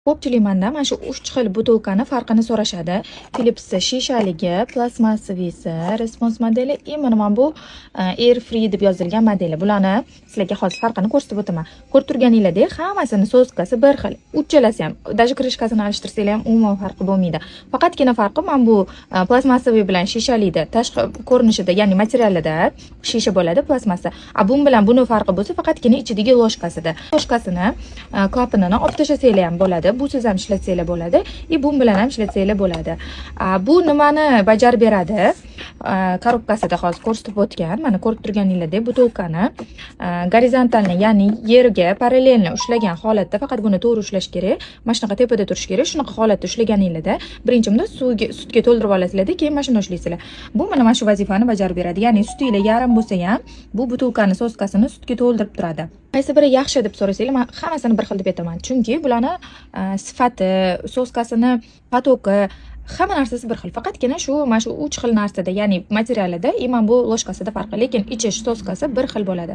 Ko'pchilik mendan mana shu 3 xil butilkani farqini so'rashadi. Philips'ni shishaligi, plastmassavisi, respons modeli, mana bu air free deb yozilgan modeli. Bularni sizlarga hozir farqini ko'rsatib o'taman. Ko'rib turganingizdek, hammasini soskasi bir xil. Uchalasi ham, даже krishkasini alishtirsanglar ham umuman farqi bo'lmaydi. Faqatgina farqi mana bu plastmassaviy bilan shishalikda tashqi ko'rinishida, ya'ni materialida shisha bo'ladi, plastmassa. Bu bilan buni farqi bo'lsa, faqatgina ichidagi ложкасida. Ложкасini klapanini olib tashlasanglar ham bo'ladi. Busiz ham ishlatsanglar bo'ladi, bu bilan ham ishlatsanglar bo'ladi. Bu nimani bajarib beradi? Korobkasida hozir ko'rsatib o'tgan, mana ko'rib turganingizdek, butilkani gorizontalni, ya'ni yerga parallelni ushlagan holatda, faqat buni to'g'ri ushlash kerak. Mana shunaqa tepada turish kerak. Shunaqa holatda ushlaganingizda, birinchi bunda sutga to'ldirib olasizlar-da, keyin mana shuni ushlaysizlar. Bu mana shu vazifani bajarib beradi. Ya'ni sutinglar yarim bo'lsa ham, bu butilkani soskasini sutga to'ldirib turadi. Qaysi biri yaxshi deb so'rasanglar, men hammasini bir xil deb aytaman. Chunki bularni sifati, soskasini potoki, hamma narsasi bir xil. Faqatgina mana shu 3 xil narsada, ya'ni materialida, mana bu ложкасida farqi, lekin ichi soskasi bir xil bo'ladi.